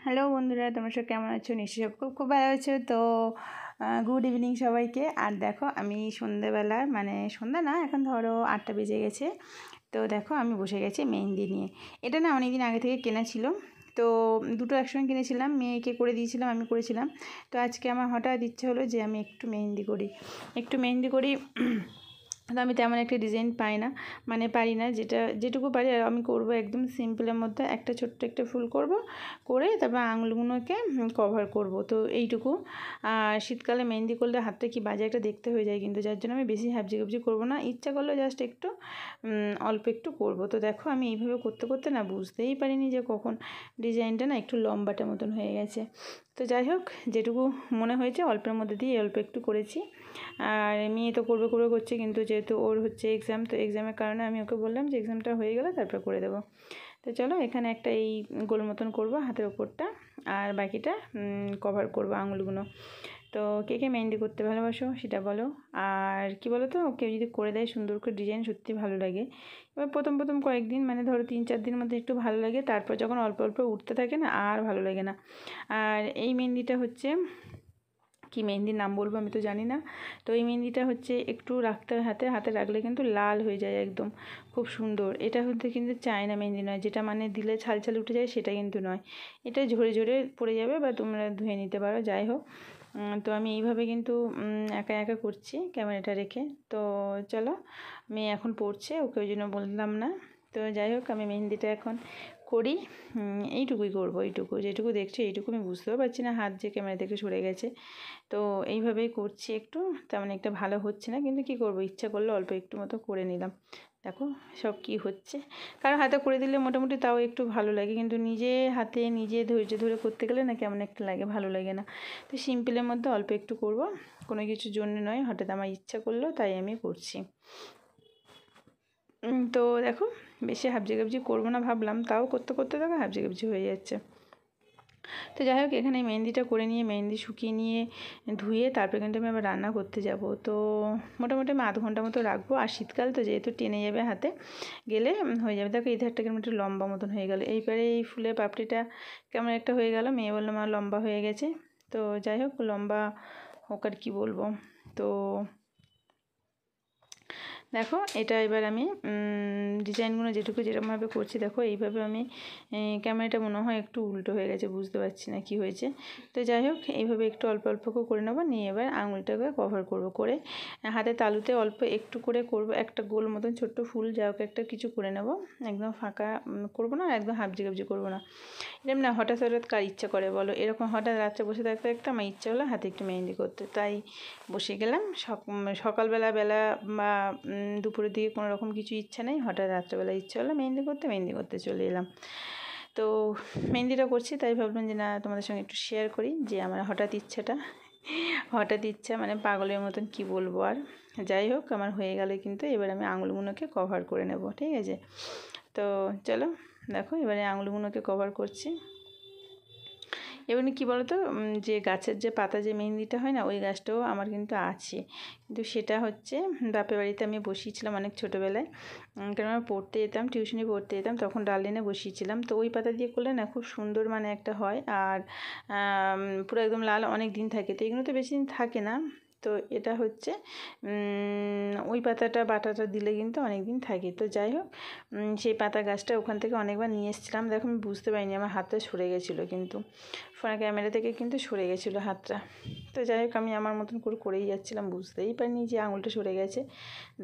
Hello বন্ধুরা, তোমরা সব কেমন আছো? নিশ্চয়ই সব খুব খুব ভালো আছো। তো গুড ইভিনিং সবাইকে। আর দেখো আমি সন্ধ্যেবেলা, মানে সন্ধ্যা না, এখন ধরো 8টা বেজে গেছে। তো দেখো আমি বসে গেছি মেহেন্দি নিয়ে। এটা না অনেক দিন আগে থেকে কেনা ছিল। তো দুটো একসঙ্গে কিনেছিলাম, মেয়েকে করে দিয়েছিলাম, আমি করেছিলাম। তো আজকে আমার হঠাৎ ইচ্ছে হলো যে আমি একটু মেহেন্দি করি। তো আমি তেমন একটা ডিজাইন পাই না, মানে পারি না, যেটুকু পারি আর আমি করব একদম সিম্পলের মধ্যে একটা ছোট্ট একটা ফুল করব, করে তারপর আঙুলগুলোকে কভার করব। তো এইটুকু। আর শীতকালে মেহেন্দি করলে হাতটা কি বাজে একটা দেখতে হয়ে যায়, কিন্তু যার জন্য আমি বেশি হাবজি গাবজি করবো না, ইচ্ছা করলে জাস্ট একটু অল্প একটু করব। তো দেখো আমি এইভাবে করতে করতে না বুঝতেই পারিনি যে কখন ডিজাইনটা না একটু লম্বাটা মতন হয়ে গেছে। তো যাই হোক, যেটুকু মনে হয়েছে অল্পের মধ্যে দিয়ে অল্প একটু করেছি। আর মেয়ে তো করবে করবে করছে, কিন্তু যেহেতু ওর হচ্ছে এক্সাম, তো এক্সামের কারণে আমি ওকে বললাম যে এক্সামটা হয়ে গেলে তারপর করে দেবো। তো চলো এখানে একটা এই গোল মতন করবো হাতের ওপরটা, আর বাকিটা কভার করবো আঙুলগুলো। তো কে কে মেহেন্দি করতে ভালোবাসো সেটা বলো। আর কি বলো তো, কেউ যদি করে দেয় সুন্দর করে ডিজাইন, সত্যি ভালো লাগে। এবার প্রথম প্রথম কয়েকদিন, মানে ধরো 3-4 দিনের মধ্যে একটু ভালো লাগে, তারপর যখন অল্প অল্প উঠতে থাকে না, আর ভালো লাগে না। আর এই মেহেন্দিটা হচ্ছে কি মেহেন্দির নাম বলবো আমি তো জানি না। তো এই মেহেন্দিটা হচ্ছে একটু রাখতে হয় হাতে, হাতে রাখলে কিন্তু লাল হয়ে যায় একদম, খুব সুন্দর। এটা হচ্ছে কিন্তু চায়না মেহেন্দি নয়, যেটা মানে দিলে ছাল ছাল উঠে যায়, সেটা কিন্তু নয়। এটা ঝরে ঝরে পড়ে যাবে, বা তোমরা ধুয়ে নিতে পারো, যাই হোক। তো আমি এইভাবে কিন্তু একা একা করছি ক্যামেরাটা রেখে। তো চলো, মেয়ে এখন পড়ছে, ওকে ওই জন্য বললাম না। তো যাই হোক, আমি মেহেন্দিটা এখন করি। এইটুকুই করবো, এইটুকু যেটুকু দেখছি এইটুকু, আমি বুঝতেও পারছি না হাত যে ক্যামেরা থেকে সরে গেছে। তো এইভাবেই করছি একটু, তেমন একটা ভালো হচ্ছে না, কিন্তু কি করব, ইচ্ছা করলে অল্প একটু মতো করে নিলাম। দেখো সব কি হচ্ছে, কারণ হাতে করে দিলে মোটামুটি তাও একটু ভালো লাগে, কিন্তু নিজে হাতে নিজে ধৈর্য ধরে করতে গেলে না কেমন একটা লাগে, ভালো লাগে না। তো সিম্পলের মধ্যে অল্প একটু করব, কোনো কিছুর জন্য নয়, হঠাৎ আমার ইচ্ছা করলো তাই আমি করছি। তো দেখো, বেশি হাবজি গাবজি করবো না ভাবলাম, তাও করতে করতে দেখো হাবজি গাবজি হয়ে যাচ্ছে। তো যাই হোক, এখানে মেহেন্দিটা করে নিয়ে, মেহেন্দি শুকিয়ে নিয়ে ধুয়ে তারপরে কিন্তু আমি আবার রান্না করতে যাব। তো মোটামুটি আমি আধ ঘন্টা মতো রাখবো। আর শীতকাল তো, যেহেতু টেনে যাবে হাতে, গেলে হয়ে যাবে। দেখো এই ধারটা কেমন একটু লম্বা মতন হয়ে গেল, এইবারে এই ফুলের পাপড়িটা কেমন একটা হয়ে গেল, মেয়ে বললো মা লম্বা হয়ে গেছে। তো যাই হোক, লম্বা হোক আর কি বলবো। তো দেখো এটা এবার আমি ডিজাইনগুলো যেটুকু যেরকমভাবে করছি, দেখো এইভাবে আমি ক্যামেরাটা মনে হয় একটু উল্টো হয়ে গেছে, বুঝতে পারছি না কি হয়েছে। তো যাই হোক, এইভাবে একটু অল্প অল্প করে নেবো, নিয়ে এবার আঙুলটাকে কভার করব, করে হাতে তালুতে অল্প একটু করে করব, একটা গোল মতন ছোট্ট ফুল যা হোক একটা কিছু করে নেব। একদম ফাঁকা করব না, একদম হাবজি গাবজি করবো না। এরকম না, হঠাৎ হঠাৎ কার ইচ্ছা করে বলো, এরকম হঠাৎ রাত্রে বসে থাকতে থাকতে আমার ইচ্ছা হলো হাতে একটু মেহেন্দি করতে, তাই বসে গেলাম। সকালবেলা বা দুপুরের দিকে কোনো রকম কিছু ইচ্ছা নেই, হঠাৎ রাত্রেবেলা ইচ্ছা হলো মেহেন্দি করতে চলে এলাম। তো মেহেন্দিটা করছি, তাই ভাবলাম যে না, তোমাদের সঙ্গে একটু শেয়ার করি যে আমার হঠাৎ ইচ্ছা, মানে পাগলের মতন, কি বলবো আর। যাই হোক, আমার হয়ে গেল, কিন্তু এবার আমি আঙুলগুলোকে কভার করে নেব, ঠিক আছে? তো চলো দেখো, এবারে আঙুলগুলোকে কভার করছি। এমনি কী বলো তো, যে গাছের যে পাতা যে মেহেন্দিটা হয় না, ওই গাছটাও আমার কিন্তু আছে, কিন্তু সেটা হচ্ছে বাপের বাড়িতে আমি বসিয়েছিলাম অনেক ছোটোবেলায়। কারণ আমরা পড়তে যেতাম, টিউশনি পড়তে যেতাম, তখন ডাল এনে বসিয়েছিলাম। তো ওই পাতা দিয়ে করলে না খুব সুন্দর মানে একটা হয়, আর পুরো একদম লাল অনেক দিন থাকে। তো এগুলো তো বেশি দিন থাকে না। তো এটা হচ্ছে ওই বাটাটা দিলে কিন্তু অনেক দিন থাকে। তো যাই হোক, সেই পাতা গাছটা ওখান থেকে অনেকবার নিয়ে এসেছিলাম। দেখো আমি বুঝতে পারিনি, আমার হাতটা সরে গেছিলো, কিন্তু ফোনের ক্যামেরা থেকে কিন্তু সরে গেছিলো হাতটা। তো যাই হোক, আমি আমার মতন করে করেই যাচ্ছিলাম, বুঝতেই পারিনি যে আঙুলটা সরে গেছে,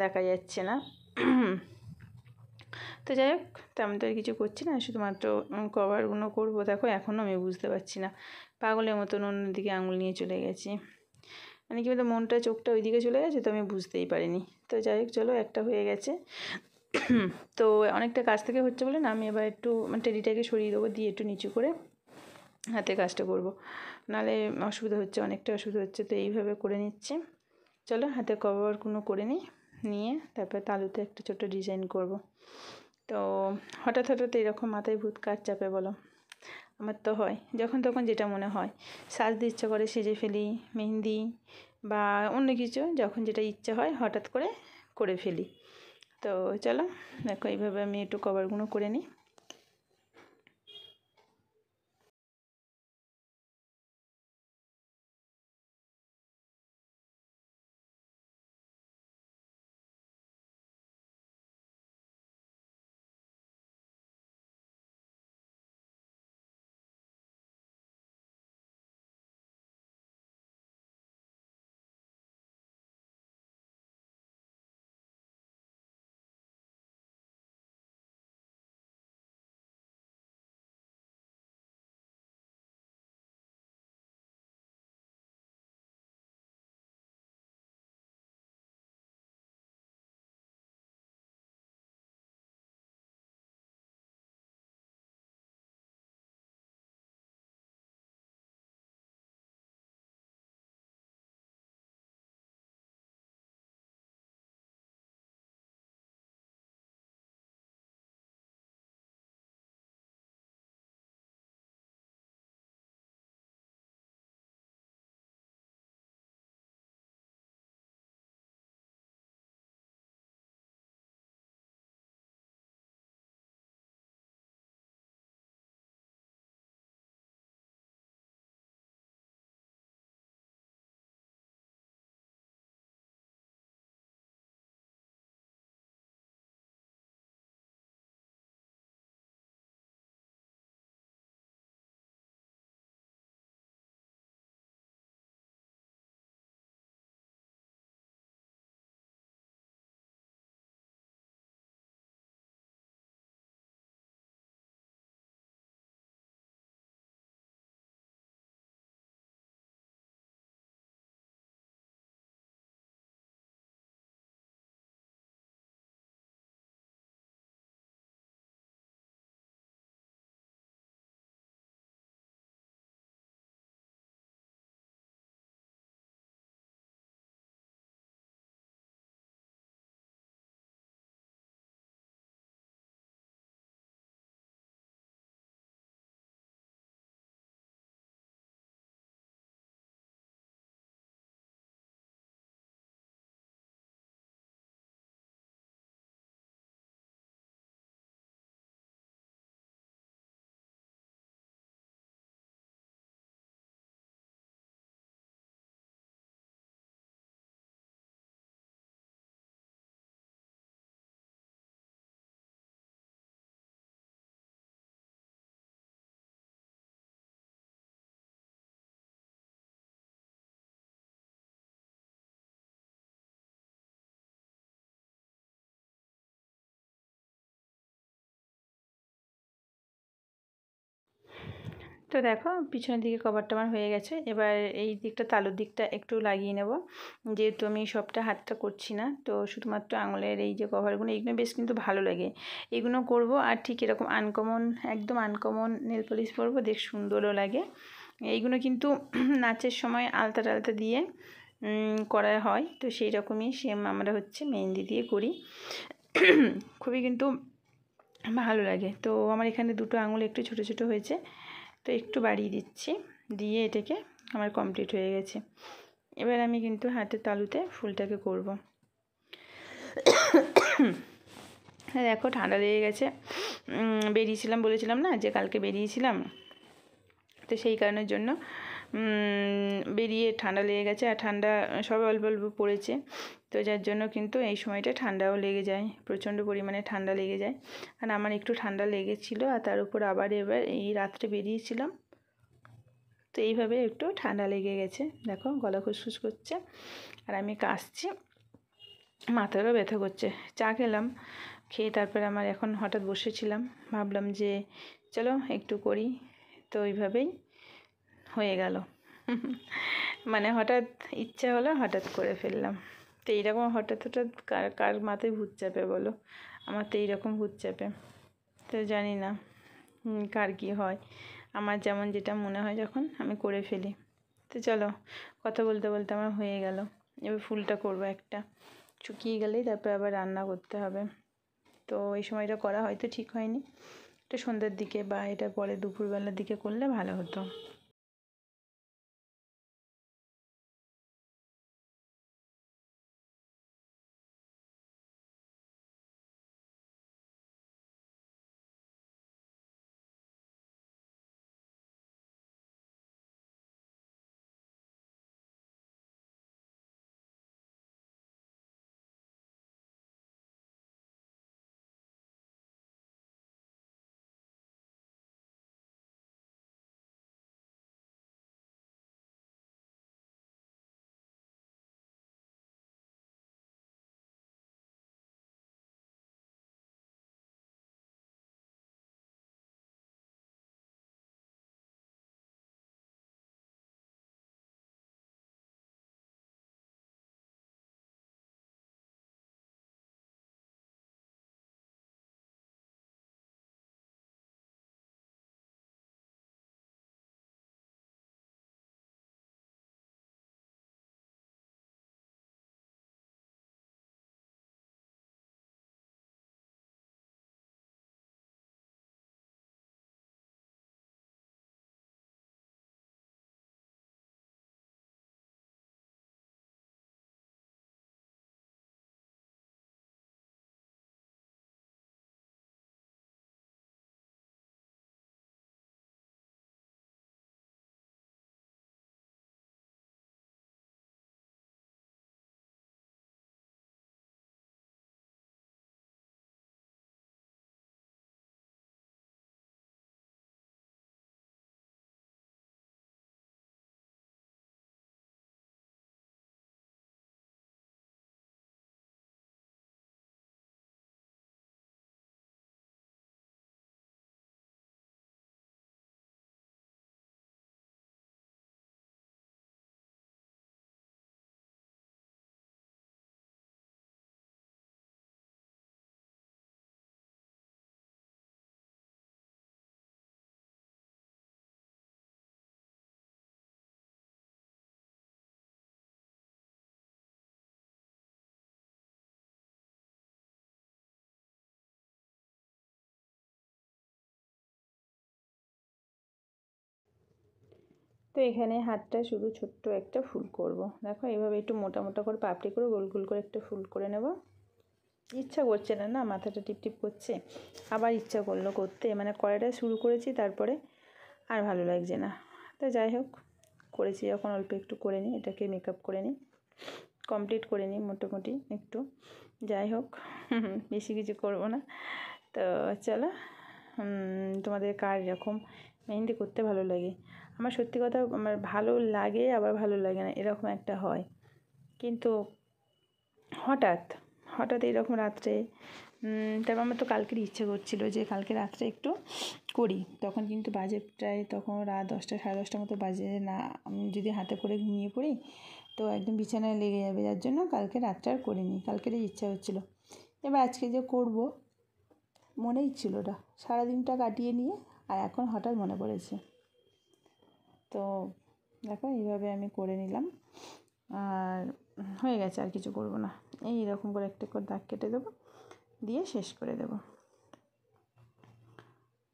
দেখা যাচ্ছে না। তো যাই হোক, তেমন তো আর কিছু করছি না, শুধুমাত্র কভারগুলো করবো। দেখো এখনও আমি বুঝতে পারছি না, পাগলের মতন অন্যদিকে আঙুল নিয়ে চলে গেছি, মানে কি বলতো, মনটা চোখটা ওইদিকে চলে গেছে, তো আমি বুঝতেই পারিনি। তো যাই হোক, চলো একটা হয়ে গেছে। তো অনেকটা কাছ থেকে হচ্ছে বলে না, আমি এবার একটু টেডিটাকে সরিয়ে দেবো, দিয়ে একটু নিচু করে হাতে কাজটা করব, নাহলে অসুবিধা হচ্ছে, অনেকটা অসুবিধা হচ্ছে। তো এইভাবে করে নিচ্ছি। চলো হাতে কভারগুলো করে নিয়ে তারপর তালুতে একটা ছোট্ট ডিজাইন করব। তো হঠাৎ হঠাৎ এরকম মাথায় ভূত কার চাপে বলো, আমার তো হয় যখন তখন যেটা মনে হয়, সাজতে ইচ্ছা করে সেজে ফেলি, মেহেন্দি বা অন্য কিছু, যখন যেটা ইচ্ছা হয় হঠাৎ করে ফেলি। তো চলো দেখো, এইভাবে আমি একটু কভারগুলো করে নিই। তো দেখো পিছনের দিকে কভারটা আমার হয়ে গেছে। এবার এই দিকটা তালুর দিকটা একটু লাগিয়ে নেব, যেহেতু আমি সবটা হাতটা করছি না, তো শুধুমাত্র আঙুলের এই যে কভারগুলো, এইগুলো বেশ কিন্তু ভালো লাগে, এগুলো করব। আর ঠিক এরকম আনকমন, একদম আনকমন নেল পলিশ পরবো, দেখ সুন্দরও লাগে। এইগুলো কিন্তু নাচের সময় আলতা টালতা দিয়ে করা হয়, তো সেই রকমই সেম আমরা হচ্ছে মেহেন্দি দিয়ে করি। খুবই কিন্তু ভালো লাগে। তো আমার এখানে দুটো আঙুল একটু ছোট ছোট হয়েছে, তো একটু বাড়িয়ে দিচ্ছি, দিয়ে এটাকে আমার কমপ্লিট হয়ে গেছে। এবার আমি কিন্তু হাতের তালুতে ফুলটাকে করব। দেখো ঠান্ডা লেগে গেছে, বেরিয়েছিলাম বলেছিলাম না যে কালকে বেরিয়েছিলাম, তো সেই কারণের জন্য বেরিয়ে ঠান্ডা লেগে গেছে। আর ঠান্ডা সবে অল্প অল্প পড়েছে, তো যার জন্য কিন্তু এই সময়টা ঠান্ডাও লেগে যায়, প্রচণ্ড পরিমাণে ঠান্ডা লেগে যায়। আর আমার একটু ঠান্ডা লেগেছিলো, আর তার উপর আবার এবার এই রাত্রে বেরিয়েছিলাম, তো এইভাবে একটু ঠান্ডা লেগে গেছে। দেখো গলা খুসখুস করছে, আর আমি কাশছি, মাথারও ব্যথা করছে। চা খেলাম, খেয়ে তারপরে আমার এখন হঠাৎ বসেছিলাম, ভাবলাম যে চলো একটু করি, তো ওইভাবেই হয়ে গেল। মানে হঠাৎ ইচ্ছা হলো, হঠাৎ করে ফেললাম। তো এইরকম হঠাৎ হঠাৎ কার কার মাথায় ভূত চাপে বলো? আমার তো এইরকম ভূত চাপে, তো জানি না কার কী হয়। আমার যেমন যেটা মনে হয় যখন আমি করে ফেলি। তো চলো, কথা বলতে বলতে আমার হয়ে গেল। এবার ফুলটা করবো একটা, শুকিয়ে গেলেই তারপর আবার রান্না করতে হবে। তো এই সময়টা করা হয়তো ঠিক হয়নি, একটু সন্ধ্যার দিকে বা এটা পরে দুপুরবেলার দিকে করলে ভালো হতো। তো এখানে হাতটা শুধু ছোট্ট একটা ফুল করব। দেখো এইভাবে একটু মোটা মোটা করে পাপড়ি করে গোল গোল করে একটা ফুল করে নেব। ইচ্ছা করছে না, না মাথাটা টিপটিপ করছে, আবার ইচ্ছা করলো করতে, মানে করাটা শুরু করেছি তারপরে আর ভালো লাগছে না। তো যাই হোক, করেছি যখন অল্প একটু করে নিই, এটাকে মেকআপ করে নিই, কমপ্লিট করে নিই মোটামুটি একটু। যাই হোক, বেশি কিছু করব না। তো চলো, তোমাদের কার এরকম মেহেন্দি করতে ভালো লাগে? আমার সত্যি কথা, আমার ভালো লাগে আবার ভালো লাগে না, এরকম একটা হয়। কিন্তু হঠাৎ হঠাৎ এইরকম রাত্রে তারপর আমার তো কালকের ইচ্ছে করছিলো যে কালকে রাত্রে একটু করি, তখন কিন্তু বাজে প্রায় তখন রাত 10টা 10:30 মতো বাজে না, আমি যদি হাতে করে ঘুমিয়ে পড়ি তো একদম বিছানায় লেগে যাবে, যার জন্য কালকে রাতটা আর করিনি, কালকেরই ইচ্ছা হচ্ছিলো। এবার আজকে যে করব মনেই ছিল না, সারাদিনটা কাটিয়ে নিয়ে আর এখন হঠাৎ মনে পড়েছে। তো দেখো এইভাবে আমি করে নিলাম আর হয়ে গেছে, আর কিছু করব না। এইরকম করে একটা করে দাগ কেটে দেবো, দিয়ে শেষ করে দেবো।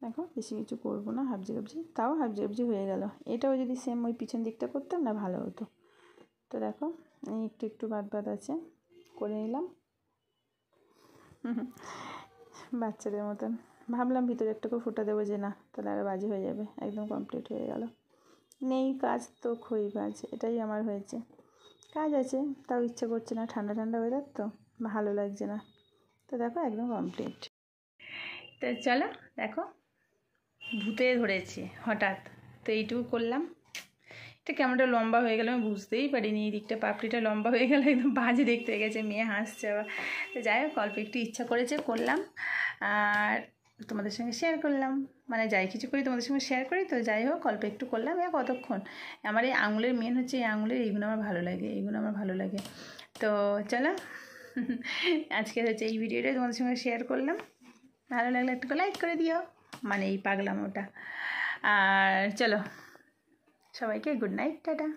দেখো বেশি কিছু করব না, হাবজি গাবজি, তাও হাবজি গাবজি হয়ে গেল। এটাও যদি সেম ওই পিছন দিকটা করতাম না ভালো হতো। তো দেখো এই একটু একটু বাদ আছে, করে নিলাম বাচ্চাদের মতন। ভাবলাম ভিতরে একটা করে ফুটা দেবো, যে না তাহলে আরও বাজে হয়ে যাবে, একদম কমপ্লিট হয়ে গেল। নেই কাজ তো খই কাজ, এটাই আমার হয়েছে। কাজ আছে তাও ইচ্ছে করছে না, ঠান্ডা ঠান্ডা ওয়েদার তো ভালো লাগছে না। তো দেখো একদম কমপ্লিট। তো চলো দেখো ভূতে ধরেছে হঠাৎ, তো এইটুকু করলাম। এটা কেমনটা লম্বা হয়ে গেল আমি বুঝতেই পারিনি, এই দিকটা পাপড়িটা লম্বা হয়ে গেল, একদম বাজে দেখতে হয়ে গেছে, মেয়ে হাসছে আবার। তো যাই হোক অল্প একটু ইচ্ছা করেছে করলাম, আর তোমাদের সঙ্গে শেয়ার করলাম। মানে যাই কিছু করি তোমাদের সঙ্গে শেয়ার করি, তো যাই হোক অল্প একটু করলাম। কতক্ষণ আমার এই আঙুলের মেন হচ্ছে, এই আঙুলের এইগুলো আমার ভালো লাগে, এইগুলো আমার ভালো লাগে। তো চলো আজকে হচ্ছে এই ভিডিওটাই তোমাদের সঙ্গে শেয়ার করলাম। ভালো লাগলে একটু লাইক করে দিও, মানে এই পাগলাম ওটা। আর চলো সবাইকে গুড নাইট, টাটা।